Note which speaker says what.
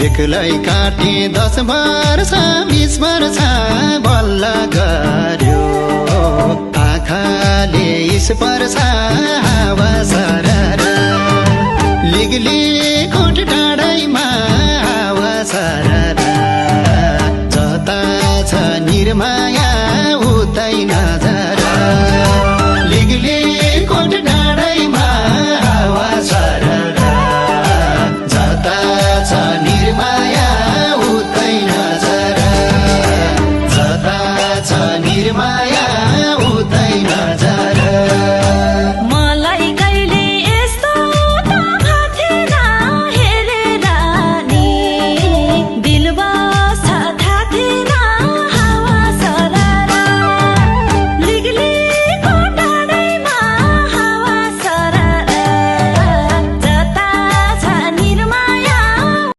Speaker 1: एक्लै काटे 10 वर्ष 20 वर्ष बल्ल गर्यो आँखाले स्पर्श हावा सरर लिगली